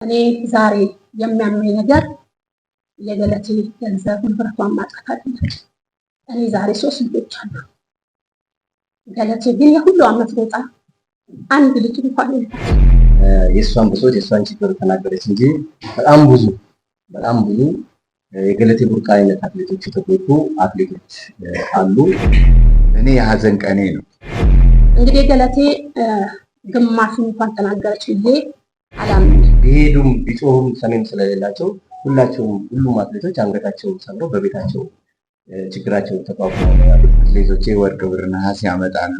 እኔ ዛሬ የሚያመኝ ነገር የገለቴ ገንዘብ ንብረቷን ማጣት አይደለም። እኔ ዛሬ 3 ልጆች አሉ። ገለቴ ግን የሁሉ አመት ሮጣ አንድ ልጅ እንኳን የእሷን ብሶት የእሷን ችግር ተናገረች እንጂ በጣም ብዙ የገለቴ ቡርቃ አይነት አትሌቶች የተጎዱ አትሌቶች አሉ። እኔ የሀዘን ቀኔ ነው። እንግዲህ ገለቴ ግማሽ እንኳን ተናገረች ብዬ አላምንም። ቢሄዱም ቢጮሁም ሰሜን ስለሌላቸው ሁሉም አትሌቶች አንገታቸውን ሰብረው በቤታቸው ችግራቸውን ተቋቁመው ያሉት አትሌቶቼ ወርቅ፣ ብር፣ ነሐስ ያመጣሉ።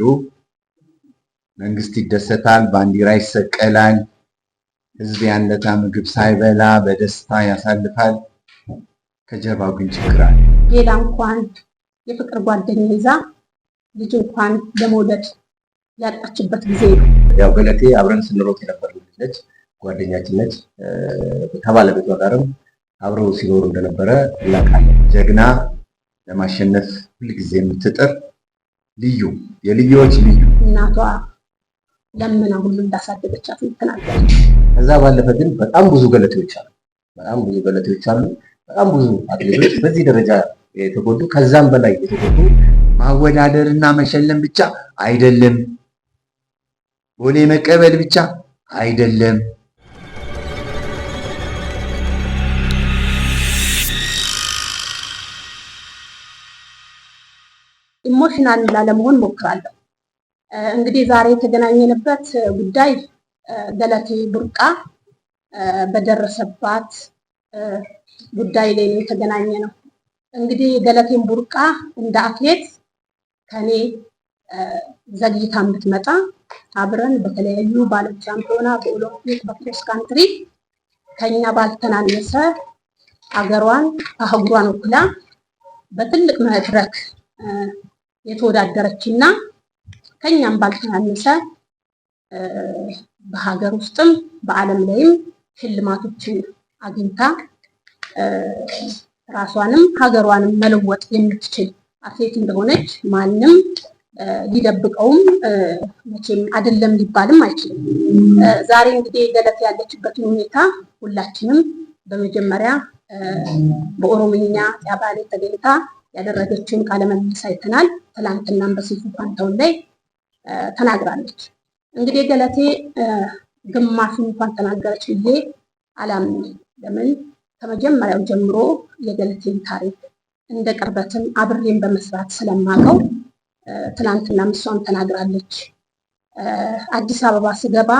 መንግስት ይደሰታል፣ ባንዲራ ይሰቀላል። ህዝብ ያንለታ ምግብ ሳይበላ በደስታ ያሳልፋል። ከጀርባው ግን ችግር አለ። ሌላ እንኳን የፍቅር ጓደኛ ይዛ ልጅ እንኳን ለመውለድ ያጣችበት ጊዜ ነው። ያው ገለቴ አብረን ስንሮጥ የነበረ ልጅ ጓደኛችን ነች። ከባለቤቷ ጋርም አብረው ሲኖሩ እንደነበረ እናውቃለን። ጀግና፣ ለማሸነፍ ሁልጊዜ የምትጥር ልዩ የልዮች ልዩ እናቷ ለምና ሁሉ እንዳሳደገቻት ተናገረች። ከዛ ባለፈ ግን በጣም ብዙ ገለቴዎች አሉ። በጣም ብዙ አትሌቶች በዚህ ደረጃ የተጎዱ ከዛም በላይ የተጎዱ ማወዳደርና መሸለም ብቻ አይደለም፣ ቦሌ መቀበል ብቻ አይደለም። ኢሞሽናል ላለመሆን ሞክራለሁ። እንግዲህ ዛሬ የተገናኘንበት ጉዳይ ገለቴ ቡርቃ በደረሰባት ጉዳይ ላይ ነው የተገናኘ ነው። እንግዲህ ገለቴን ቡርቃ እንደ አትሌት ከኔ ዘግይታ የምትመጣ አብረን በተለያዩ በዓለም ሻምፒዮና፣ በኦሎምፒክ፣ በክሮስ ካንትሪ ከኛ ባልተናነሰ አገሯን አህጉሯን ወክላ በትልቅ መድረክ የተወዳደረች እና ከኛም ባልተናነሰ በሀገር ውስጥም በዓለም ላይም ሽልማቶችን አግኝታ ራሷንም ሀገሯንም መለወጥ የምትችል አትሌት እንደሆነች ማንም ሊደብቀውም መቼም አይደለም ሊባልም አይችልም። ዛሬ እንግዲህ ገለቴ ያለችበትን ሁኔታ ሁላችንም በመጀመሪያ በኦሮምኛ ያባሌ ተገኝታ ያደረገችውን ቃለ መልስ አይተናል። ትላንትናም በሰይፉ ፋንታሁን ላይ ተናግራለች። እንግዲህ ገለቴ ግማሽ እንኳን ተናገረች ብዬ አላምንም። ለምን ከመጀመሪያው ጀምሮ የገለቴን ታሪክ እንደ ቅርበትም አብሬን በመስራት ስለማውቀው ትላንትና እሷም ተናግራለች። አዲስ አበባ ስገባ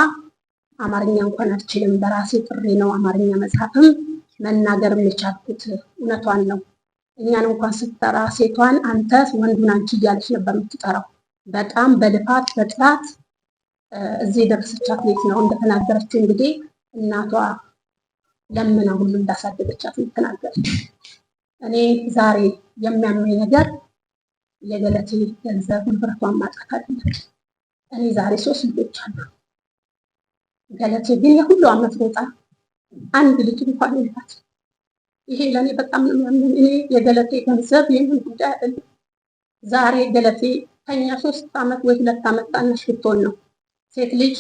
አማርኛ እንኳን አልችልም፣ በራሴ ጥሬ ነው አማርኛ መጽሐፍም መናገርም የቻልኩት። እውነቷን ነው። እኛን እንኳን ስትጠራ ሴቷን አንተ ወንዱን አንቺ እያለች ነበር የምትጠራው። በጣም በልፋት በጥራት እዚህ የደረሰች አትሌት ነው። እንደተናገረችው እንግዲህ እናቷ ለምና ሁሉ እንዳሳደገቻት ተናገረች። እኔ ዛሬ የሚያመኝ ነገር የገለቴ ገንዘብ ንብረቷን ማጣት አይደለም። እኔ ዛሬ 3 ልጆች አሉ። ገለቴ ግን የሁሉ አመት ሮጣ አንድ ልጅ እንኳን የላት። ይሄ ለእኔ በጣም ነው የሚያመኝ። እኔ የገለቴ ገንዘብ የምን ጉዳይ አይደለም። ዛሬ ገለቴ ከኛ 3 አመት ወይ 2 አመት ታናሽ ብትሆን ነው። ሴት ልጅ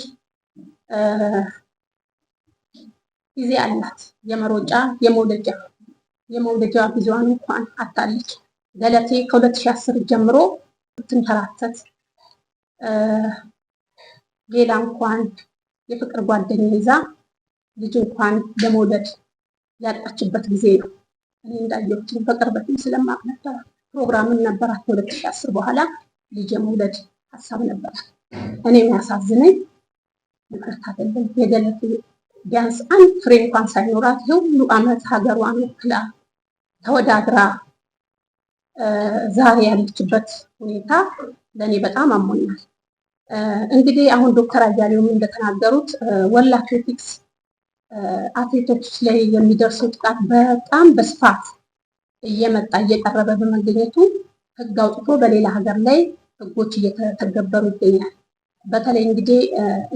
ጊዜ አላት፣ የመሮጫ የመውለጃ ጊዜዋን እንኳን አታለች። ገለቴ ከ2010 ጀምሮ ትንከራተት ሌላ እንኳን የፍቅር ጓደኛ ይዛ ልጅ እንኳን ለመውለድ ያጣችበት ጊዜ ነው። እኔ እንዳየሁት በቅርበትም ስለማቅ ነበር። ፕሮግራምን ነበራት። ከ2010 በኋላ ልጅ የመውለድ ሀሳብ ነበራት። እኔ የሚያሳዝነኝ ንብረት አይደለም የገለቴ ቢያንስ አንድ ፍሬ እንኳን ሳይኖራት የሁሉ አመት ሀገሯን ወክላ ተወዳድራ ዛሬ ያለችበት ሁኔታ ለእኔ በጣም አሞኛል። እንግዲህ አሁን ዶክተር አያሌውም እንደተናገሩት ወርልድ አትሌቲክስ አትሌቶች ላይ የሚደርሰው ጥቃት በጣም በስፋት እየቀረበ በመገኘቱ ህግ አውጥቶ በሌላ ሀገር ላይ ህጎች እየተተገበሩ ይገኛል። በተለይ እንግዲህ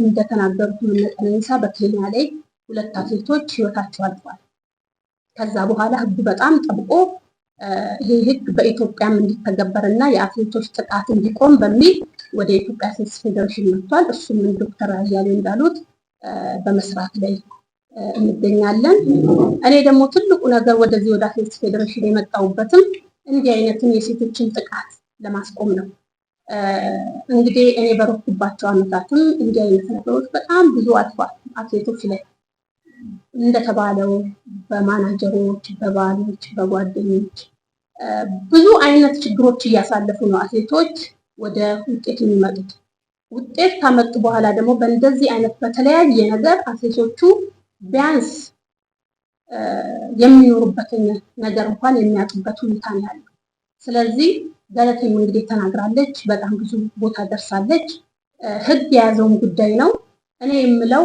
እንደተናገሩት ቀነኒሳ በኬንያ ላይ 2 አትሌቶች ህይወታቸው አልፏል። ከዛ በኋላ ህግ በጣም ጠብቆ ይሄ ህግ በኢትዮጵያም እንዲተገበርና የአትሌቶች ጥቃት እንዲቆም በሚል ወደ ኢትዮጵያ አትሌቲክስ ፌዴሬሽን መጥቷል። እሱም ዶክተር አያሌው እንዳሉት በመስራት ላይ እንገኛለን። እኔ ደግሞ ትልቁ ነገር ወደዚህ ወደ አትሌቲክስ ፌዴሬሽን የመጣሁበትም እንዲህ አይነትን የሴቶችን ጥቃት ለማስቆም ነው። እንግዲህ እኔ በረኩባቸው ዓመታትም እንዲህ አይነት ነገሮች በጣም ብዙ አልፏል። አትሌቶች ላይ እንደተባለው በማናጀሮች፣ በባሎች፣ በጓደኞች ብዙ አይነት ችግሮች እያሳለፉ ነው አትሌቶች ወደ ውጤት የሚመጡት። ውጤት ካመጡ በኋላ ደግሞ በእንደዚህ አይነት በተለያየ ነገር አትሌቶቹ ቢያንስ የሚኖሩበትን ነገር እንኳን የሚያጡበት ሁኔታ ነው ያለው። ስለዚህ ገለቴም እንግዲህ ተናግራለች፣ በጣም ብዙ ቦታ ደርሳለች። ህግ የያዘውን ጉዳይ ነው። እኔ የምለው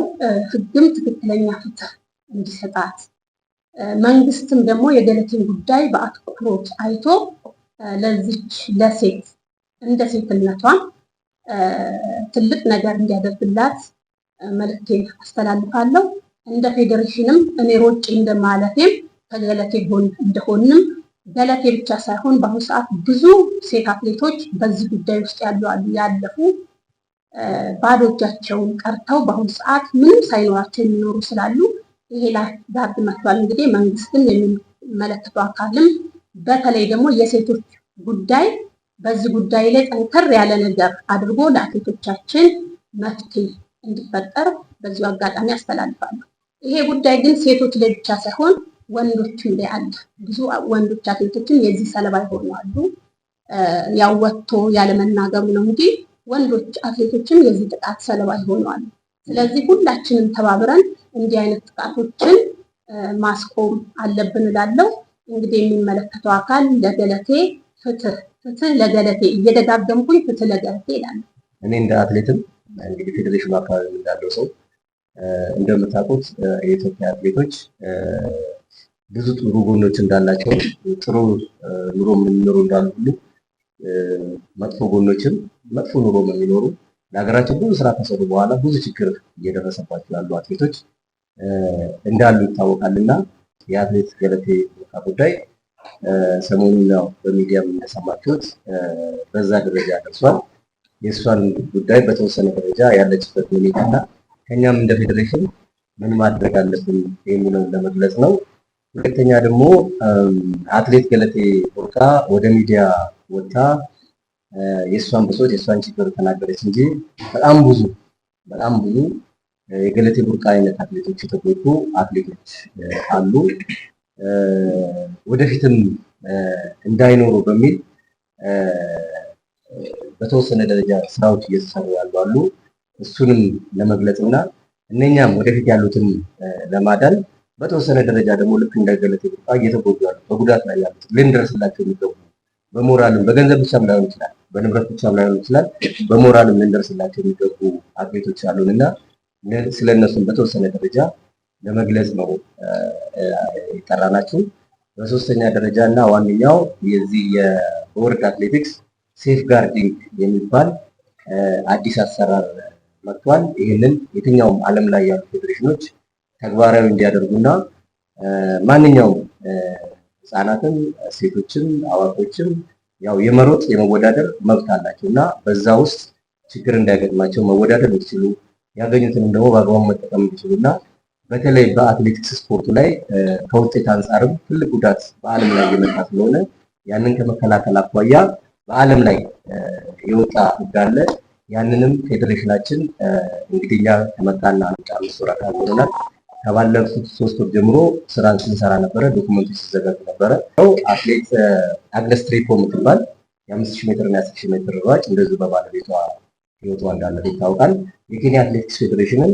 ህግም ትክክለኛ ፍትህ እንዲሰጣት፣ መንግስትም ደግሞ የገለቴን ጉዳይ በአትኩሮት አይቶ ለዚች ለሴት እንደ ሴትነቷን ትልቅ ነገር እንዲያደርግላት መልዕክቴን አስተላልፋለሁ። እንደ ፌዴሬሽንም እኔ ሮጬ እንደማለፌም ከገለቴ ጎን እንደሆንም ገለቴ ብቻ ሳይሆን በአሁኑ ሰዓት ብዙ ሴት አትሌቶች በዚህ ጉዳይ ውስጥ ያለፉ ባዶ እጃቸውን ቀርተው በአሁኑ ሰዓት ምንም ሳይኖራቸው የሚኖሩ ስላሉ ይሄ ዳርግ መጥቷል። እንግዲህ መንግስትም የሚመለከተው አካልም በተለይ ደግሞ የሴቶች ጉዳይ በዚህ ጉዳይ ላይ ጠንከር ያለ ነገር አድርጎ ለአትሌቶቻችን መፍትሄ እንዲፈጠር በዚሁ አጋጣሚ አስተላልፋለሁ። ይሄ ጉዳይ ግን ሴቶች ላይ ብቻ ሳይሆን ወንዶችም ላይ አለ። ብዙ ወንዶች አትሌቶችም የዚህ ሰለባ ይሆናሉ። ያው ወጥቶ ያለመናገሩ ነው እንጂ ወንዶች አትሌቶችም የዚህ ጥቃት ሰለባ ይሆናሉ። ስለዚህ ሁላችንም ተባብረን እንዲህ አይነት ጥቃቶችን ማስቆም አለብን እላለሁ። እንግዲህ የሚመለከተው አካል ለገለቴ ፍትህ ለገለቴ እየደጋገምኩኝ ፍትህ ለገለቴ እላለሁ። እኔ እንደ አትሌትም እንግዲህ ፌዴሬሽኑ አካባቢ እንዳለው ሰው እንደምታውቁት የኢትዮጵያ አትሌቶች ብዙ ጥሩ ጎኖች እንዳላቸው ጥሩ ኑሮ የሚኖሩ እንዳሉ ሁሉ መጥፎ ጎኖችም መጥፎ ኑሮ የሚኖሩ ለሀገራቸው ብዙ ስራ ከሰሩ በኋላ ብዙ ችግር እየደረሰባቸው ያሉ አትሌቶች እንዳሉ ይታወቃልና የአትሌት ገለቴ ቡርቃ ጉዳይ ሰሞኑን ያው በሚዲያ እንደሰማችሁት በዛ ደረጃ ደርሷል። የእሷን ጉዳይ በተወሰነ ደረጃ ያለችበት ሁኔታና ከኛም እንደ ፌዴሬሽን ምን ማድረግ አለብን የሚለውን ለመግለጽ ነው። ሁለተኛ ደግሞ አትሌት ገለቴ ቡርቃ ወደ ሚዲያ ወጥታ የእሷን ብሶት የእሷን ችግር ተናገረች እንጂ በጣም ብዙ የገለቴ ቡርቃ አይነት አትሌቶች የተጎዱ አትሌቶች አሉ። ወደፊትም እንዳይኖሩ በሚል በተወሰነ ደረጃ ስራዎች እየተሰሩ ያሉ እሱንም ለመግለጽ እና እነኛም ወደፊት ያሉትን ለማዳን በተወሰነ ደረጃ ደግሞ ልክ እንደ ገለቴ ቡርቃ እየተጎዱ ያሉ በጉዳት ላይ ያሉት ልንደርስላቸው የሚገቡ በሞራልም በገንዘብ ብቻም ላይሆን ይችላል፣ በንብረት ብቻም ላይሆን ይችላል፣ በሞራልም ልንደርስላቸው የሚገቡ አትሌቶች አሉን እና ስለነሱም በተወሰነ ደረጃ ለመግለጽ ነው የጠራናችሁ። በሶስተኛ ደረጃ እና ዋነኛው የዚህ የወርልድ አትሌቲክስ ሴፍ ጋርዲንግ የሚባል አዲስ አሰራር መጥቷል። ይህንን የትኛውም ዓለም ላይ ያሉ ፌዴሬሽኖች ተግባራዊ እንዲያደርጉና ማንኛውም ህፃናትም ሴቶችም አዋቂዎችም ያው የመሮጥ የመወዳደር መብት አላቸው እና በዛ ውስጥ ችግር እንዳይገጥማቸው መወዳደር እንዲችሉ ያገኙትንም ደግሞ በአግባቡ መጠቀም እንዲችሉ እና በተለይ በአትሌቲክስ ስፖርቱ ላይ ከውጤት አንጻርም ትልቅ ጉዳት በዓለም ላይ የመጣ ስለሆነ ያንን ከመከላከል አኳያ በዓለም ላይ የወጣ ህግ አለ። ያንንም ፌዴሬሽናችን እንግዲህ እኛ ከመጣና 5 ወር አካባቢ ሆኖናል። ከባለፉት 3 ወር ጀምሮ ስራን ስንሰራ ነበረ፣ ዶክመንቶች ሲዘጋጁ ነበረ። አትሌት አግነስ ትሪፖ የምትባል የ5000 ሜትር እና የ10000 ሜትር ሯጭ እንደዚሁ በባለቤቷ ህይወቷ እንዳለፈ ይታወቃል። የኬንያ አትሌቲክስ ፌዴሬሽንን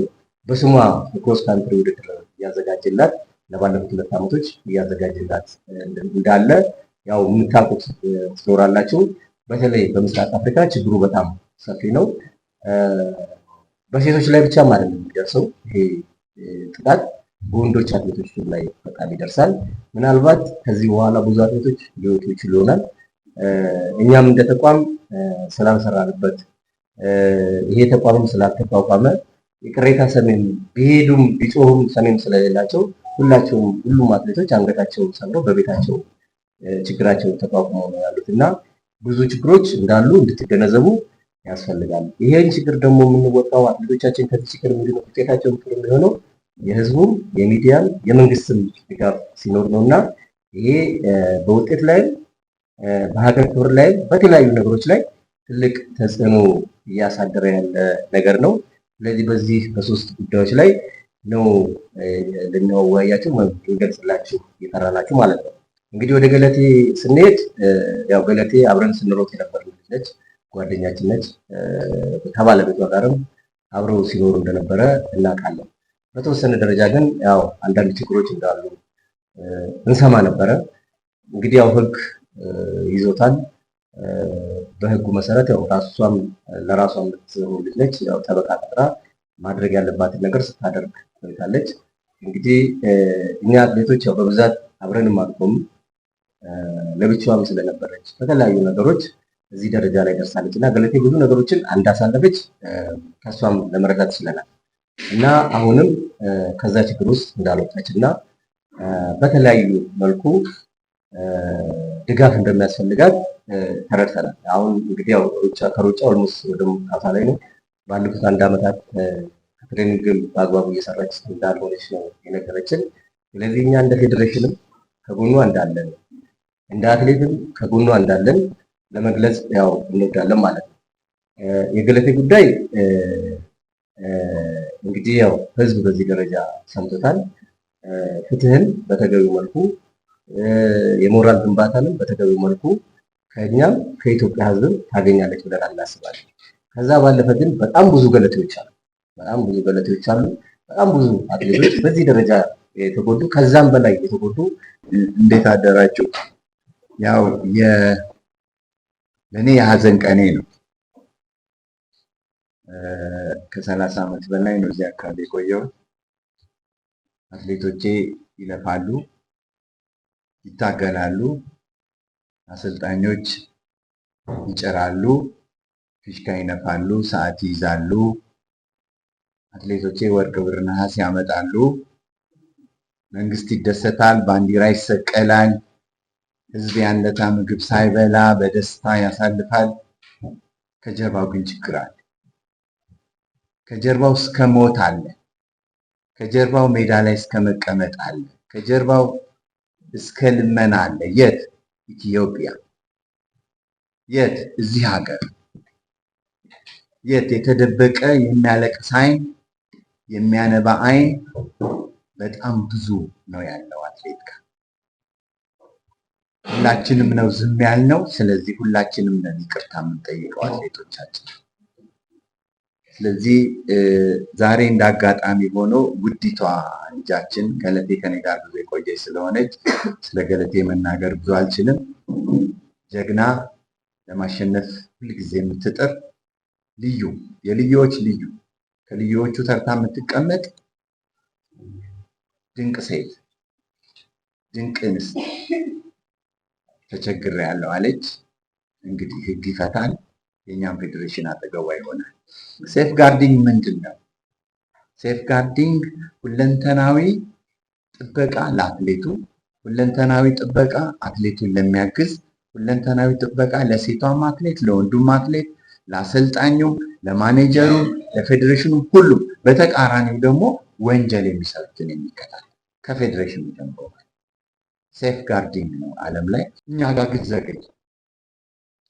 በስሟ የክሮስ ካንትሪ ውድድር እያዘጋጀላት ለባለፉት 2 ዓመቶች እያዘጋጀላት እንዳለ ያው የምታውቁት ትኖራላችሁ። በተለይ በምስራቅ አፍሪካ ችግሩ በጣም ሰፊ ነው። በሴቶች ላይ ብቻም አይደለም የሚደርሰው ይሄ ጥቃት በወንዶች አትሌቶች ላይ በጣም ይደርሳል። ምናልባት ከዚህ በኋላ ብዙ አትሌቶች ሊወጡ ይችሉ ይሆናል። እኛም እንደ ተቋም ስላልሰራንበት ይሄ ተቋምም ስላልተቋቋመ የቅሬታ ሰሜን ቢሄዱም ቢጮሁም ሰሜን ስለሌላቸው ሁሉም አትሌቶች አንገታቸውን ሰብረው በቤታቸው ችግራቸውን ተቋቁመው ነው ያሉት እና ብዙ ችግሮች እንዳሉ እንድትገነዘቡ ያስፈልጋል። ይሄን ችግር ደግሞ የምንወጣው አትሌቶቻችን ከዚህ ችግር ምንድነው ውጤታቸው ጥሩ የሚሆነው የህዝቡም የሚዲያም የመንግስትም ድጋፍ ሲኖር ነውና ይሄ በውጤት ላይ በሀገር ክብር ላይ በተለያዩ ነገሮች ላይ ትልቅ ተጽዕኖ እያሳደረ ያለ ነገር ነው። ስለዚህ በዚህ በሶስት ጉዳዮች ላይ ነው ልንወያያችሁ ወይም ልንገልጽላችሁ እየጠራናችሁ ማለት ነው። እንግዲህ ወደ ገለቴ ስንሄድ ያው ገለቴ አብረን ስንሮጥ የነበርን ነች፣ ጓደኛችን ነች። ከባለቤቷ ጋርም አብረው ሲኖሩ እንደነበረ እናውቃለን። በተወሰነ ደረጃ ግን ያው አንዳንድ ችግሮች እንዳሉ እንሰማ ነበረ። እንግዲህ ያው ህግ ይዞታል። በህጉ መሰረት ያው ራሷም ለራሷ የምትሆን ልጅ ነች። ያው ጠበቃ ቀጥራ ማድረግ ያለባትን ነገር ስታደርግ ቆይታለች። እንግዲህ እኛ አትሌቶች ያው በብዛት አብረንም አልቆም ለብቻዋም ስለነበረች በተለያዩ ነገሮች እዚህ ደረጃ ላይ ደርሳለች እና ገለቴ ብዙ ነገሮችን እንዳሳለፈች ከሷም ለመረዳት ችለናል እና አሁንም ከዛ ችግር ውስጥ እንዳልወጣች እና በተለያዩ መልኩ ድጋፍ እንደሚያስፈልጋት ተረድተናል። አሁን እንግዲህ ያው ከሩጫ ኦልሞስት ወደ ሙቃታ ላይ ነው። ባለፉት 1 ዓመታት ከትሬኒንግም በአግባቡ እየሰራች እንዳልሆነች ነው የነገረችን። ስለዚህ እኛ እንደ ፌዴሬሽንም ከጎኗ እንዳለን እንደ አትሌትም ከጎኗ እንዳለን ለመግለጽ ያው እንወዳለን ማለት ነው። የገለቴ ጉዳይ እንግዲህ ያው ህዝብ በዚህ ደረጃ ሰምቶታል። ፍትህን በተገቢው መልኩ የሞራል ግንባታንም በተገቢው መልኩ ከኛም ከኢትዮጵያ ህዝብ ታገኛለች ብለን እናስባለን። ከዛ ባለፈ ግን በጣም ብዙ ገለቴዎች አሉ። በጣም ብዙ አትሌቶች በዚህ ደረጃ የተጎዱ ከዛም በላይ የተጎዱ። እንዴት አደራችሁ? ያው ለእኔ የሀዘን ቀኔ ነው። ከ30 ዓመት በላይ ነው እዚህ አካባቢ የቆየው። አትሌቶቼ ይለፋሉ፣ ይታገላሉ፣ አሰልጣኞች ይጭራሉ፣ ፊሽካ ይነፋሉ፣ ሰዓት ይይዛሉ። አትሌቶቼ ወርቅ፣ ብር፣ ነሐስ ያመጣሉ። መንግስት ይደሰታል፣ ባንዲራ ይሰቀላል። ህዝብ ያንለታ ምግብ ሳይበላ በደስታ ያሳልፋል። ከጀርባው ግን ችግር አለ። ከጀርባው እስከ ሞት አለ። ከጀርባው ሜዳ ላይ እስከ መቀመጥ አለ። ከጀርባው እስከ ልመና አለ። የት? ኢትዮጵያ። የት? እዚህ ሀገር። የት? የተደበቀ የሚያለቅስ አይን፣ የሚያነባ አይን በጣም ብዙ ነው ያለው አትሌት ጋር። ሁላችንም ነው ዝም ያልነው። ስለዚህ ሁላችንም ነው ይቅርታ የምንጠይቀው አትሌቶቻችን። ስለዚህ ዛሬ እንዳጋጣሚ ሆኖ ውዲቷ ልጃችን ገለቴ ከኔ ጋር ብዙ የቆየች ስለሆነች ስለ ገለቴ መናገር ብዙ አልችልም። ጀግና፣ ለማሸነፍ ሁልጊዜ የምትጥር ልዩ፣ የልዩዎች ልዩ፣ ከልዩዎቹ ተርታ የምትቀመጥ ድንቅ ሴት፣ ድንቅ እንስት ተቸግሬያለሁ አለች። እንግዲህ ህግ ይፈታል። የኛም ፌዴሬሽን አጠገቧ ይሆናል። ሴፍ ጋርዲንግ ምንድን ነው? ሴፍ ጋርዲንግ ሁለንተናዊ ጥበቃ ለአትሌቱ፣ ሁለንተናዊ ጥበቃ አትሌቱን ለሚያግዝ፣ ሁለንተናዊ ጥበቃ ለሴቷም አትሌት፣ ለወንዱም አትሌት፣ ለአሰልጣኙም፣ ለማኔጀሩም፣ ለፌዴሬሽኑ ሁሉም። በተቃራኒው ደግሞ ወንጀል የሚሰሩትን የሚከታተል ከፌዴሬሽኑ ጀምሮ ሴፍ ጋርዲንግ ነው ዓለም ላይ። እኛ ጋር ግን ዘገይ፣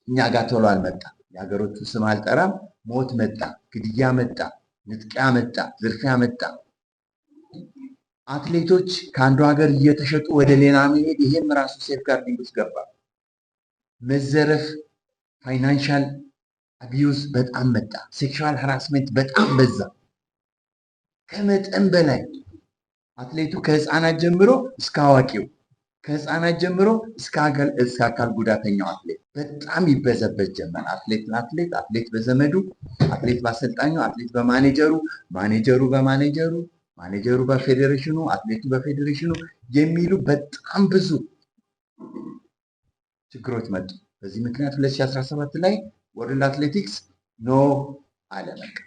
እኛ ጋር ቶሎ አልመጣም። የሀገሮቹ ስም አልጠራም። ሞት መጣ፣ ግድያ መጣ፣ ንጥቂያ መጣ፣ ዝርፊያ መጣ። አትሌቶች ከአንዱ ሀገር እየተሸጡ ወደ ሌላ መሄድ፣ ይሄም ራሱ ሴፍ ጋርዲንግ ውስጥ ገባ። መዘረፍ፣ ፋይናንሻል አቢዩዝ በጣም መጣ። ሴክሹዋል ሃራስመንት በጣም በዛ፣ ከመጠን በላይ። አትሌቱ ከህፃናት ጀምሮ እስከ አዋቂው፣ ከህፃናት ጀምሮ እስከ አካል ጉዳተኛው አትሌት በጣም ይበዘበዝ ጀመር። አትሌት ለአትሌት፣ አትሌት በዘመዱ፣ አትሌት በአሰልጣኙ፣ አትሌት በማኔጀሩ፣ ማኔጀሩ በማኔጀሩ፣ ማኔጀሩ በፌዴሬሽኑ፣ አትሌቱ በፌዴሬሽኑ የሚሉ በጣም ብዙ ችግሮች መጡ። በዚህ ምክንያት 2017 ላይ ወርልድ አትሌቲክስ ኖ አለ። በቃ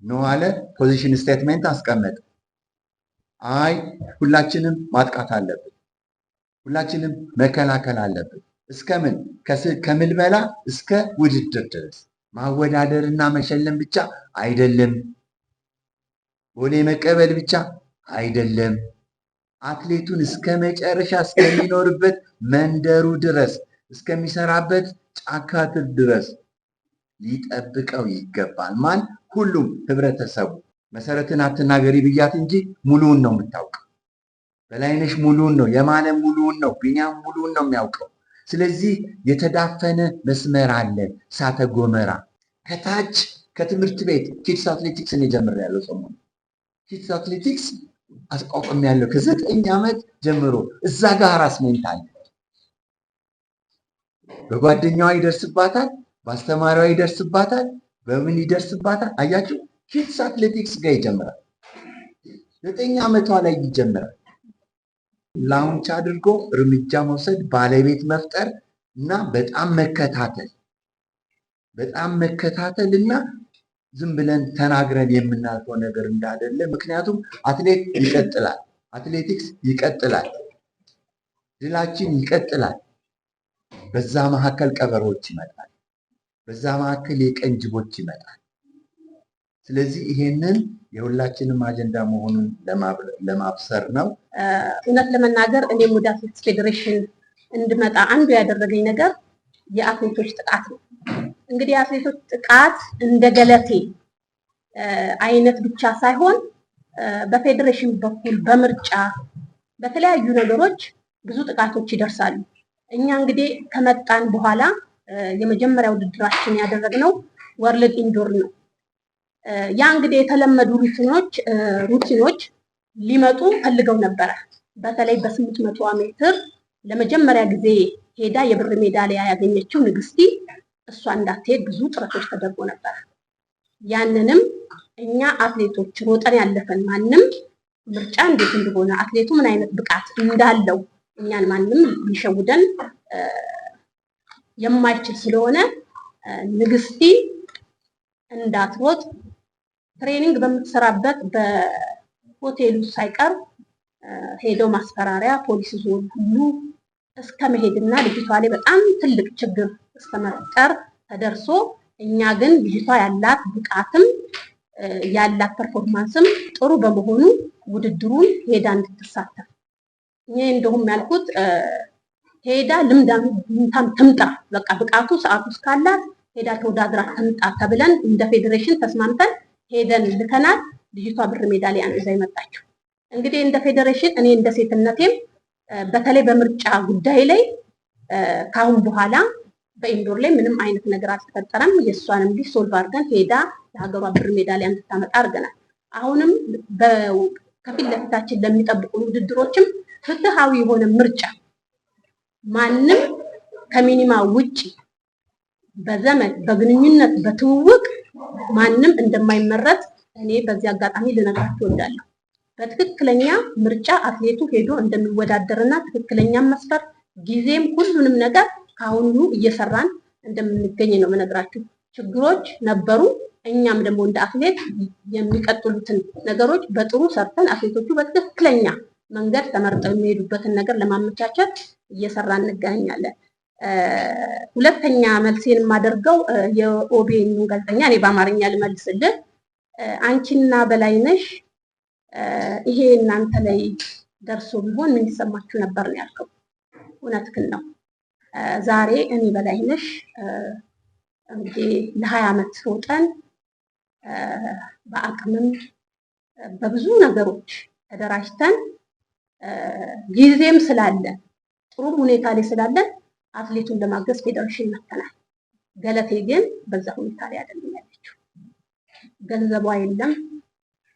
ኖ አለ። ፖዚሽን ስቴትመንት አስቀመጠ። አይ ሁላችንም ማጥቃት አለብን፣ ሁላችንም መከላከል አለብን። እስከምን? ከምልመላ እስከ ውድድር ድረስ ማወዳደርና መሸለም ብቻ አይደለም። ቦሌ መቀበል ብቻ አይደለም። አትሌቱን እስከ መጨረሻ እስከሚኖርበት መንደሩ ድረስ እስከሚሰራበት ጫካ ድረስ ሊጠብቀው ይገባል። ማን? ሁሉም ህብረተሰቡ። መሰረትን አትናገሪ ብያት እንጂ ሙሉውን ነው የምታውቀው። በላይነሽ ሙሉውን ነው፣ የማነ ሙሉውን ነው፣ ቢኒያም ሙሉውን ነው የሚያውቀው። ስለዚህ የተዳፈነ መስመር አለ፣ እሳተ ጎመራ። ከታች ከትምህርት ቤት ኪድስ አትሌቲክስን የጀምሬያለሁ። ሰሞኑን ኪድስ አትሌቲክስ አቋቁሜያለሁ ከ9 ዓመት ጀምሮ። እዛ ጋር ሃራስሜንት አለ። በጓደኛዋ ይደርስባታል፣ በአስተማሪዋ ይደርስባታል፣ በምን ይደርስባታል? አያችሁ፣ ኪድስ አትሌቲክስ ጋር ይጀምራል። 9 ዓመቷ ላይ ይጀምራል። ላውንች አድርጎ እርምጃ መውሰድ፣ ባለቤት መፍጠር እና በጣም መከታተል እና ዝም ብለን ተናግረን የምናልፈው ነገር እንዳይደለ። ምክንያቱም አትሌት ይቀጥላል፣ አትሌቲክስ ይቀጥላል፣ ድላችን ይቀጥላል። በዛ መካከል ቀበሮች ይመጣል፣ በዛ መካከል የቀን ጅቦች ይመጣል። ስለዚህ ይሄንን የሁላችንም አጀንዳ መሆኑን ለማብሰር ነው። እውነት ለመናገር እኔም ወደ አትሌቲክስ ፌዴሬሽን እንድመጣ አንዱ ያደረገኝ ነገር የአትሌቶች ጥቃት ነው። እንግዲህ የአትሌቶች ጥቃት እንደ ገለቴ አይነት ብቻ ሳይሆን በፌዴሬሽን በኩል በምርጫ በተለያዩ ነገሮች ብዙ ጥቃቶች ይደርሳሉ። እኛ እንግዲህ ከመጣን በኋላ የመጀመሪያ ውድድራችን ያደረግነው ወርልድ ኢንዶር ነው። ያ እንግዲህ የተለመዱ ሩቲኖች ሊመጡ ፈልገው ነበረ። በተለይ በ800 ሜትር ለመጀመሪያ ጊዜ ሄዳ የብር ሜዳሊያ ያገኘችው ንግስቲ፣ እሷ እንዳትሄድ ብዙ ጥረቶች ተደርጎ ነበር። ያንንም እኛ አትሌቶች ሮጠን ያለፈን ማንም ምርጫ እንዴት እንደሆነ አትሌቱ ምን አይነት ብቃት እንዳለው እኛን ማንም ሊሸውደን የማይችል ስለሆነ ንግስቲ እንዳትሮጥ ትሬኒንግ በምትሰራበት በሆቴሉ ሳይቀር ሄደው ማስፈራሪያ ፖሊስ ዞን ሁሉ እስከ መሄድና ልጅቷ ላይ በጣም ትልቅ ችግር እስከ መፍጠር ተደርሶ፣ እኛ ግን ልጅቷ ያላት ብቃትም ያላት ፐርፎርማንስም ጥሩ በመሆኑ ውድድሩን ሄዳ እንድትሳተፍ እኔ እንደውም ያልኩት ሄዳ ልምዳም ትምጣ፣ በቃ ብቃቱ ሰዓቱ እስካላት ሄዳ ተወዳድራ ትምጣ ተብለን እንደ ፌዴሬሽን ተስማምተን ሄደን ልከናል። ልጅቷ ብር ሜዳሊያ ይዛ የመጣችው እንግዲህ እንደ ፌዴሬሽን እኔ እንደ ሴትነቴም በተለይ በምርጫ ጉዳይ ላይ ካሁን በኋላ በኢንዶር ላይ ምንም አይነት ነገር አልተፈጠረም። የእሷንም ልጅ ሶልቭ አድርገን ሄዳ ለሀገሯ ብር ሜዳሊያ እንድታመጣ አድርገናል። አሁንም ከፊት ለፊታችን ለሚጠብቁ ውድድሮችም ፍትሃዊ የሆነ ምርጫ ማንም ከሚኒማ ውጪ በዘመን በግንኙነት በትውውቅ ማንም እንደማይመረጥ እኔ በዚህ አጋጣሚ ልነግራችሁ እወዳለሁ። በትክክለኛ ምርጫ አትሌቱ ሄዶ እንደሚወዳደርና ትክክለኛ መስፈር ጊዜም ሁሉንም ነገር ካሁኑ እየሰራን እንደምንገኝ ነው የምነግራችሁ። ችግሮች ነበሩ። እኛም ደግሞ እንደ አትሌት የሚቀጥሉትን ነገሮች በጥሩ ሰርተን አትሌቶቹ በትክክለኛ መንገድ ተመርጠው የሚሄዱበትን ነገር ለማመቻቸት እየሰራን እንገኛለን። ሁለተኛ መልሴን የማደርገው የኦቤን ጋዜጠኛ እኔ በአማርኛ ልመልስልህ። አንቺና በላይነሽ ይሄ እናንተ ላይ ደርሶ ቢሆን ምን ይሰማችሁ ነበር ነው ያልከው። እውነትህን ነው። ዛሬ እኔ በላይነሽ እንግዲህ ለ20 ዓመት ሮጠን በአቅምም በብዙ ነገሮች ተደራጅተን ጊዜም ስላለን ጥሩ ሁኔታ ላይ ስላለን አትሌቱን ለማገዝ ፌዴሬሽን መተናል። ገለቴ ግን በዛ ሁኔታ ላይ አይደለም ያለችው። ገንዘቧ የለም፣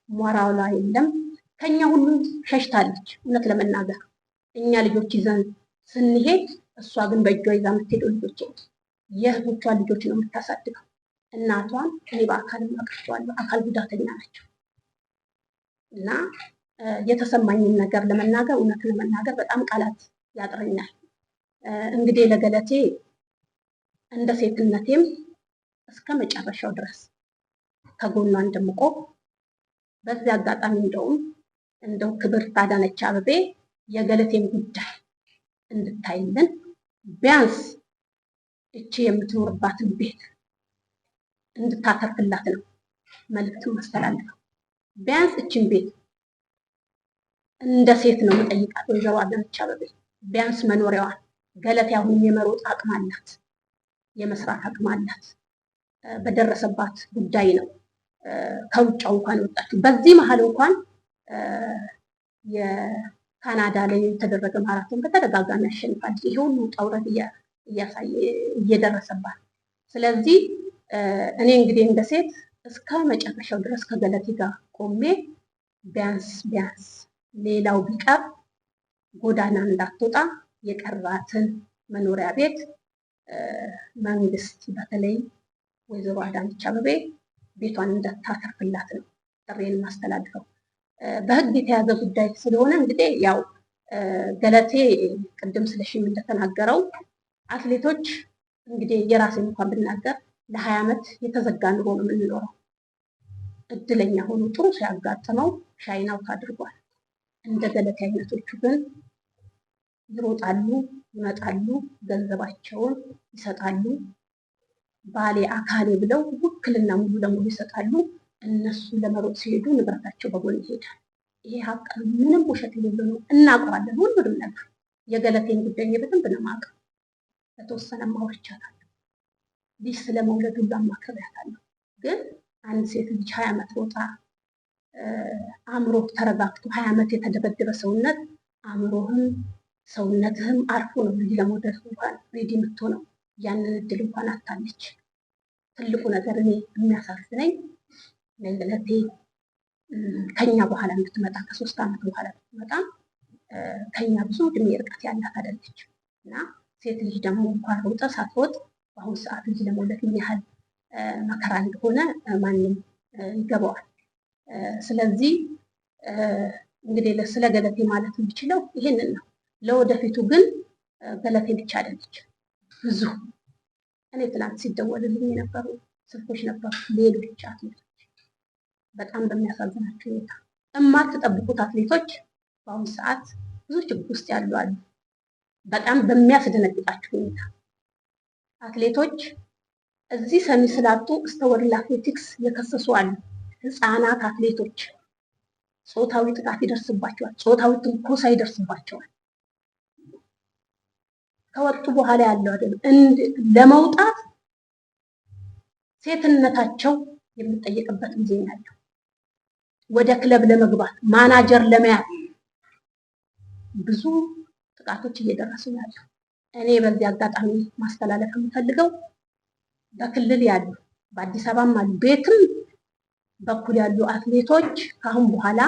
ሞራሏ የለም፣ ከኛ ሁሉ ሸሽታለች። እውነት ለመናገር እኛ ልጆች ይዘን ስንሄድ እሷ ግን በእጇ ይዛ የምትሄደው ልጆች የእህቶቿን ልጆች ነው የምታሳድገው። እናቷን እኔ በአካል አውቃቸዋለሁ፣ አካል ጉዳተኛ ናቸው። እና የተሰማኝን ነገር ለመናገር እውነት ለመናገር በጣም ቃላት ያጥረኛል። እንግዲህ ለገለቴ እንደ ሴትነቴም እስከ መጨረሻው ድረስ ከጎኗ እንደምቆም በዚህ አጋጣሚ እንደው ክብርት አዳነች አቤቤ የገለቴን ጉዳይ እንድታይልን ቢያንስ እቺ የምትኖርባትን ቤት እንድታተርፍላት ነው መልዕክት ማስተላለፈው። ቢያንስ እቺን ቤት እንደ ሴት ነው የምጠይቃት ወይዘሮ አዳነች አቤቤ ቢያንስ መኖሪያዋን ገለቴ አሁን የመሮጥ አቅም አላት፣ የመስራት አቅም አላት። በደረሰባት ጉዳይ ነው ከውጫው እንኳን ወጣችው። በዚህ መሀል እንኳን የካናዳ ላይ የተደረገ ማራቶን በተደጋጋሚ ያሸንፋለች። ይሄ ሁሉ ውጣ ውረድ እያሳየ እየደረሰባት። ስለዚህ እኔ እንግዲህ እንደ ሴት እስከ መጨረሻው ድረስ ከገለቴ ጋር ቆሜ ቢያንስ ሌላው ቢቀር ጎዳና እንዳትወጣ የቀራትን መኖሪያ ቤት መንግስት በተለይ ወይዘሮ አዳነች አቤቤ ቤቷን እንዳታተርፍላት ነው ጥሬን ማስተላልፈው። በህግ የተያዘ ጉዳይ ስለሆነ እንግዲህ ያው ገለቴ ቅድም ስለሽም እንደተናገረው አትሌቶች እንግዲህ የራሴን እንኳን ብናገር ለ20 ዓመት የተዘጋ ኑሮ ነው የምንኖረው። እድለኛ ሆኖ ጥሩ ሲያጋጥመው ሻይን አውት አድርጓል። እንደ ገለቴ አይነቶቹ ግን ይሮጣሉ፣ ይመጣሉ፣ ገንዘባቸውን ይሰጣሉ፣ ባሌ አካሌ ብለው ውክልና ሙሉ ለሙሉ ይሰጣሉ። እነሱ ለመሮጥ ሲሄዱ ንብረታቸው በጎን ይሄዳል። ይሄ ሀቅ ምንም ውሸት የሌለው ነው። እናውቀዋለን ሁሉንም ነገር። የገለቴን ጉዳይ በደንብ ነው የማውቀው። በተወሰነ ማውርቻታለሁ። ልጅ ስለመውለድ ሁሉ አማክሬያታለሁ። ግን አንድ ሴት ልጅ 20 ዓመት ሮጣ አእምሮ ተረጋግቶ 20 ዓመት የተደበደበ ሰውነት አእምሮህም ሰውነትህም አርፎ ነው ልጅ ለመውለድ እንኳን ሬዲ የምትሆነው። ያንን እድል እንኳን አታለች። ትልቁ ነገር እኔ የሚያሳዝነኝ ገለቴ ከኛ በኋላ እንድትመጣ ከ3 ዓመት በኋላ እንድትመጣ ከኛ ብዙ እድሜ ርቀት ያላት አይደለች እና ሴት ልጅ ደግሞ እንኳን ሮጠ ሳትሮጥ በአሁኑ ሰዓት ልጅ ለመውለድ ምን ያህል መከራ እንደሆነ ማንም ይገባዋል። ስለዚህ እንግዲህ ስለ ገለቴ ማለት የምችለው ይሄንን ነው። ለወደፊቱ ግን ገለቴ ብቻ አይደለች፣ ብዙ እኔ ትናንት ሲደወልልኝ የነበሩ ስልኮች ነበሩ። ሌሎች አትሌቶች በጣም በሚያሳዝናቸው ሁኔታ የማትጠብቁት አትሌቶች በአሁኑ ሰዓት ብዙ ችግር ውስጥ ያሉ አሉ። በጣም በሚያስደነግጣቸው ሁኔታ አትሌቶች እዚህ ሰሚ ስላጡ እስከ ወርልድ አትሌቲክስ የከሰሱ አሉ። ህፃናት አትሌቶች ጾታዊ ጥቃት ይደርስባቸዋል፣ ጾታዊ ትንኮሳ ይደርስባቸዋል። ከወጡ በኋላ ያለው አይደለም ለመውጣት ሴትነታቸው የሚጠየቅበት ጊዜ ያለው ወደ ክለብ ለመግባት ማናጀር ለመያዝ ብዙ ጥቃቶች እየደረሱ ያለው። እኔ በዚህ አጋጣሚ ማስተላለፍ የምፈልገው በክልል ያሉ በአዲስ አበባም አሉ ቤትም በኩል ያሉ አትሌቶች ከአሁን በኋላ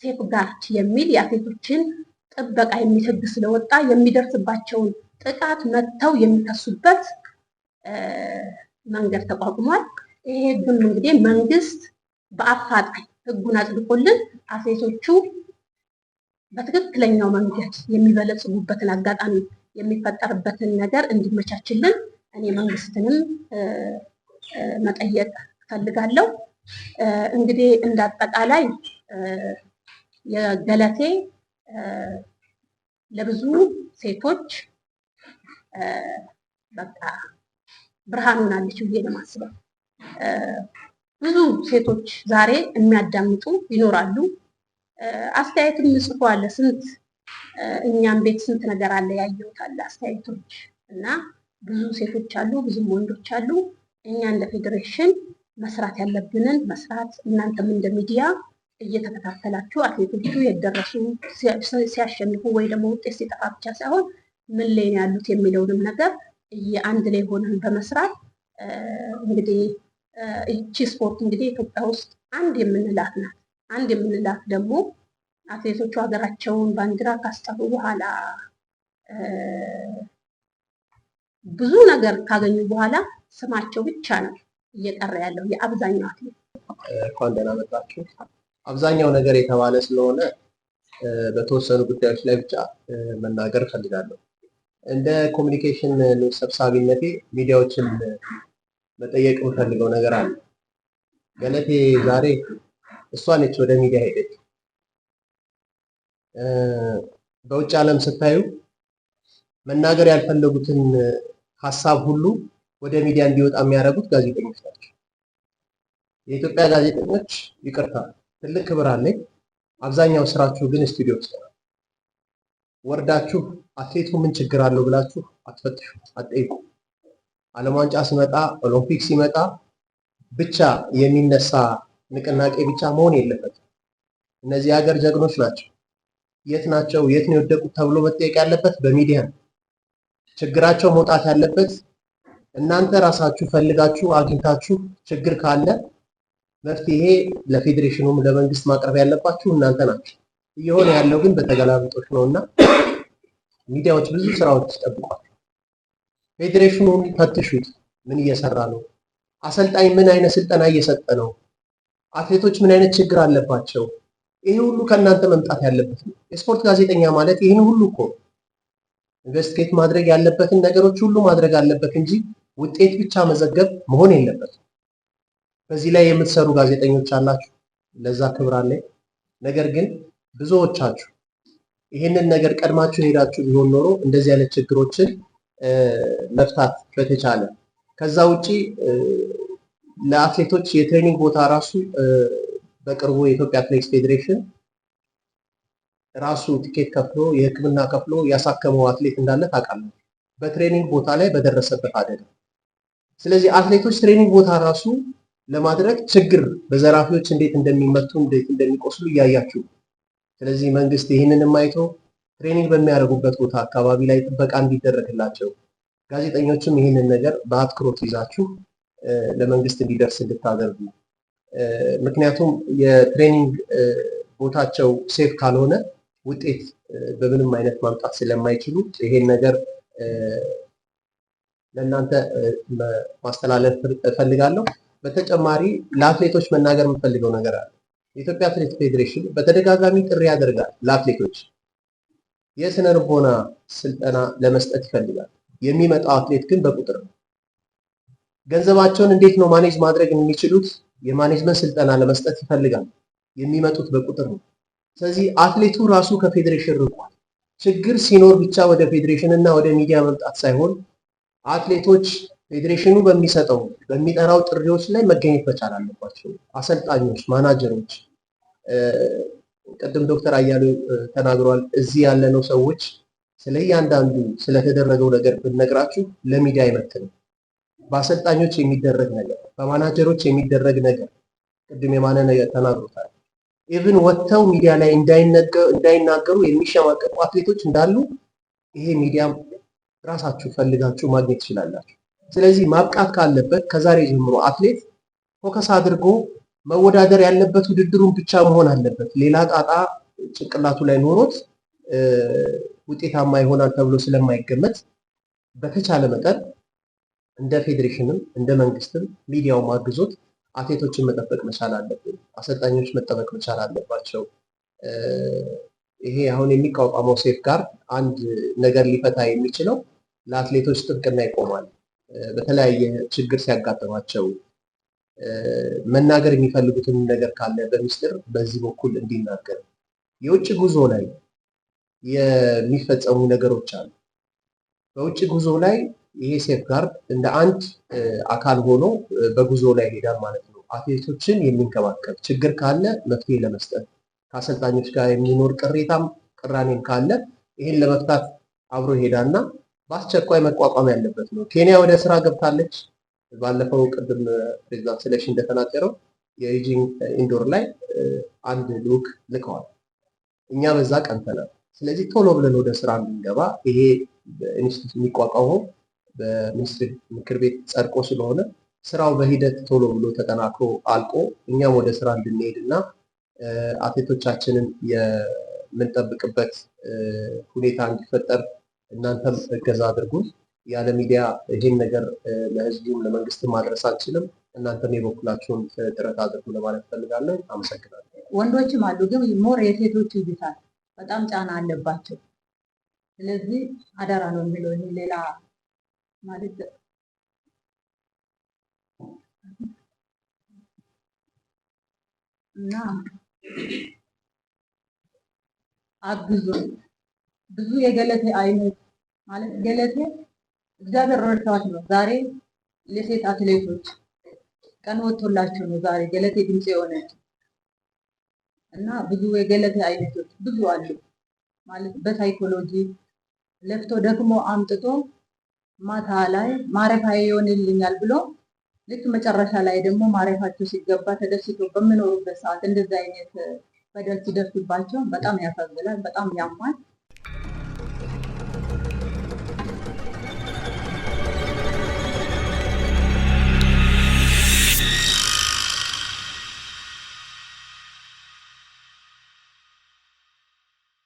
ሴፍ ጋርድ የሚል የአትሌቶችን ጥበቃ የሚል ህግ ስለወጣ የሚደርስባቸውን ጥቃት መጥተው የሚከሱበት መንገድ ተቋቁሟል። ይሄ ህግም እንግዲህ መንግስት በአፋጣኝ ህጉን አጽድቆልን አትሌቶቹ በትክክለኛው መንገድ የሚበለጽጉበትን አጋጣሚ የሚፈጠርበትን ነገር እንዲመቻችልን እኔ መንግስትንም መጠየቅ ፈልጋለሁ። እንግዲህ እንዳጠቃላይ የገለቴ ለብዙ ሴቶች በቃ ብርሃን ሆናለች ብዬ ነው የማስበው። ብዙ ሴቶች ዛሬ የሚያዳምጡ ይኖራሉ። አስተያየትም ጽፎ አለ። ስንት እኛም ቤት ስንት ነገር አለ ያየሁት አለ አስተያየቶች እና ብዙ ሴቶች አሉ፣ ብዙም ወንዶች አሉ። እኛ እንደ ፌዴሬሽን መስራት ያለብንን መስራት፣ እናንተም እንደ ሚዲያ እየተከታተላችሁ አትሌቶቹ የደረሱ ሲያሸንፉ ወይ ደግሞ ውጤት ሲጠፋ ብቻ ሳይሆን ምን ላይ ነው ያሉት የሚለውንም ነገር አንድ ላይ ሆነን በመስራት እንግዲህ እቺ ስፖርት እንግዲህ ኢትዮጵያ ውስጥ አንድ የምንላት ናት። አንድ የምንላት ደግሞ አትሌቶቹ ሀገራቸውን ባንዲራ ካስጠሩ በኋላ ብዙ ነገር ካገኙ በኋላ ስማቸው ብቻ ነው እየቀረ ያለው የአብዛኛው አትሌት። እንኳን ደህና መጣችሁ። አብዛኛው ነገር የተባለ ስለሆነ በተወሰኑ ጉዳዮች ላይ ብቻ መናገር እፈልጋለሁ። እንደ ኮሚኒኬሽን ሰብሳቢነቴ ሚዲያዎችን መጠየቅ የምፈልገው ነገር አለ። ገለቴ ዛሬ እሷ ነች ወደ ሚዲያ ሄደች። በውጭ ዓለም ስታዩ መናገር ያልፈለጉትን ሀሳብ ሁሉ ወደ ሚዲያ እንዲወጣ የሚያደርጉት ጋዜጠኞች ናቸው። የኢትዮጵያ ጋዜጠኞች ይቅርታ ትልቅ ክብር አለኝ። አብዛኛው ስራችሁ ግን ስቱዲዮ ውስጥ ነው። ወርዳችሁ አትሌቱ ምን ችግር አለው ብላችሁ አትፈትሹ፣ አትጠይቁ። ዓለም ዋንጫ ሲመጣ ኦሎምፒክ ሲመጣ ብቻ የሚነሳ ንቅናቄ ብቻ መሆን የለበትም። እነዚህ ሀገር ጀግኖች ናቸው። የት ናቸው የት ነው የወደቁት ተብሎ መጠየቅ ያለበት በሚዲያ ነው። ችግራቸው መውጣት ያለበት እናንተ ራሳችሁ ፈልጋችሁ አግኝታችሁ ችግር ካለ መፍትሄ ለፌዴሬሽኑም ለመንግስት ማቅረብ ያለባችሁ እናንተ ናችሁ። እየሆነ ያለው ግን በተገላብጦች ነውና ሚዲያዎች ብዙ ስራዎች ይጠብቋል። ፌዴሬሽኑን ፈትሹት፣ ምን እየሰራ ነው? አሰልጣኝ ምን አይነት ስልጠና እየሰጠ ነው? አትሌቶች ምን አይነት ችግር አለባቸው? ይሄ ሁሉ ከእናንተ መምጣት ያለበት ነው። የስፖርት ጋዜጠኛ ማለት ይህን ሁሉ እኮ ኢንቨስቲጌት ማድረግ ያለበትን ነገሮች ሁሉ ማድረግ አለበት እንጂ ውጤት ብቻ መዘገብ መሆን የለበትም። በዚህ ላይ የምትሰሩ ጋዜጠኞች አላችሁ፣ ለዛ ክብር አለኝ። ነገር ግን ብዙዎቻችሁ ይህንን ነገር ቀድማችሁ ሄዳችሁ ቢሆን ኖሮ እንደዚህ አይነት ችግሮችን መፍታት በተቻለ። ከዛ ውጪ ለአትሌቶች የትሬኒንግ ቦታ ራሱ በቅርቡ የኢትዮጵያ አትሌቲክስ ፌዴሬሽን ራሱ ቲኬት ከፍሎ የሕክምና ከፍሎ ያሳከመው አትሌት እንዳለ ታውቃላችሁ፣ በትሬኒንግ ቦታ ላይ በደረሰበት አደጋ። ስለዚህ አትሌቶች ትሬኒንግ ቦታ ራሱ ለማድረግ ችግር በዘራፊዎች እንዴት እንደሚመቱ እንዴት እንደሚቆስሉ እያያችሁ። ስለዚህ መንግስት ይህንን አይቶ ትሬኒንግ በሚያደርጉበት ቦታ አካባቢ ላይ ጥበቃ እንዲደረግላቸው፣ ጋዜጠኞችም ይህንን ነገር በአትኩሮት ይዛችሁ ለመንግስት እንዲደርስ እንድታደርጉ። ምክንያቱም የትሬኒንግ ቦታቸው ሴፍ ካልሆነ ውጤት በምንም አይነት ማምጣት ስለማይችሉ ይሄን ነገር ለእናንተ ማስተላለፍ እፈልጋለሁ። በተጨማሪ ለአትሌቶች መናገር የምፈልገው ነገር አለ። የኢትዮጵያ አትሌቲክስ ፌዴሬሽን በተደጋጋሚ ጥሪ ያደርጋል ለአትሌቶች የስነ ልቦና ስልጠና ለመስጠት ይፈልጋል። የሚመጣው አትሌት ግን በቁጥር ነው። ገንዘባቸውን እንዴት ነው ማኔጅ ማድረግ የሚችሉት? የማኔጅመንት ስልጠና ለመስጠት ይፈልጋል። የሚመጡት በቁጥር ነው። ስለዚህ አትሌቱ ራሱ ከፌዴሬሽን ርቋል። ችግር ሲኖር ብቻ ወደ ፌዴሬሽን እና ወደ ሚዲያ መምጣት ሳይሆን አትሌቶች ፌዴሬሽኑ በሚሰጠው በሚጠራው ጥሪዎች ላይ መገኘት መቻል አለባቸው። አሰልጣኞች፣ ማናጀሮች፣ ቅድም ዶክተር አያሌው ተናግሯል። እዚህ ያለነው ሰዎች ስለ እያንዳንዱ ስለተደረገው ነገር ብንነግራችሁ ለሚዲያ አይመጥንም። በአሰልጣኞች የሚደረግ ነገር፣ በማናጀሮች የሚደረግ ነገር ቅድም የማነ ነገር ተናግሮታል። ኢቭን ወጥተው ሚዲያ ላይ እንዳይናገሩ የሚሸማቀቁ አትሌቶች እንዳሉ ይሄ ሚዲያም ራሳችሁ ፈልጋችሁ ማግኘት ትችላላችሁ። ስለዚህ ማብቃት ካለበት ከዛሬ ጀምሮ አትሌት ፎከስ አድርጎ መወዳደር ያለበት ውድድሩን ብቻ መሆን አለበት። ሌላ ጣጣ ጭንቅላቱ ላይ ኖሮት ውጤታማ ይሆናል ተብሎ ስለማይገመት በተቻለ መጠን እንደ ፌዴሬሽንም እንደ መንግስትም ሚዲያው ማግዞት አትሌቶችን መጠበቅ መቻል አለብን። አሰልጣኞች መጠበቅ መቻል አለባቸው። ይሄ አሁን የሚቋቋመው ሴፍ ጋርድ አንድ ነገር ሊፈታ የሚችለው ለአትሌቶች ጥብቅና ይቆማል። በተለያየ ችግር ሲያጋጥማቸው መናገር የሚፈልጉትን ነገር ካለ በሚስጥር በዚህ በኩል እንዲናገር። የውጭ ጉዞ ላይ የሚፈጸሙ ነገሮች አሉ። በውጭ ጉዞ ላይ ይሄ ሴፍ ጋርድ እንደ አንድ አካል ሆኖ በጉዞ ላይ ሄዳል ማለት ነው። አትሌቶችን የሚንከባከብ ችግር ካለ መፍትሄ ለመስጠት ከአሰልጣኞች ጋር የሚኖር ቅሬታም ቅራኔም ካለ ይሄን ለመፍታት አብሮ ይሄዳልና በአስቸኳይ መቋቋም ያለበት ነው። ኬንያ ወደ ስራ ገብታለች። ባለፈው ቅድም ፕሬዚዳንት ስለሺ እንደተናገረው የኢጂንግ ኢንዶር ላይ አንድ ልዑክ ልከዋል። እኛ በዛ ቀንተናል። ስለዚህ ቶሎ ብለን ወደ ስራ እንድንገባ ይሄ ኢንስቲትዩት የሚቋቋመው በሚኒስትር ምክር ቤት ጸድቆ ስለሆነ ስራው በሂደት ቶሎ ብሎ ተጠናክሮ አልቆ እኛም ወደ ስራ እንድንሄድ እና አትሌቶቻችንን የምንጠብቅበት ሁኔታ እንዲፈጠር እናንተም እገዛ አድርጉን። ያለ ሚዲያ ይህን ነገር ለህዝቡም ለመንግስትም ማድረስ አንችልም። እናንተም የበኩላችሁን ጥረት አድርጉ ለማለት ፈልጋለሁ። አመሰግናለሁ። ወንዶችም አሉ፣ ግን ሞር የሴቶች ይብሳል፣ በጣም ጫና አለባቸው። ስለዚህ አደራ ነው የሚለው ይሄ ሌላ ማለት እና አግዙ። ብዙ የገለቴ አይነት ማለት ገለቴ እግዚአብሔር ረድቷት ነው ዛሬ ለሴት አትሌቶች ቀን ወጥቶላቸው ነው ዛሬ ገለቴ ድምጽ የሆነች። እና ብዙ የገለቴ አይነቶች ብዙ አሉ ማለት በሳይኮሎጂ ለፍቶ ደክሞ አምጥቶ ማታ ላይ ማረፊያ ይሆንልኛል ብሎ ልክ መጨረሻ ላይ ደግሞ ማረፋቸው ሲገባ ተደስቶ በሚኖሩበት ሰዓት እንደዚህ አይነት በደል ሲደርስባቸው በጣም ያሳዝናል፣ በጣም ያማል።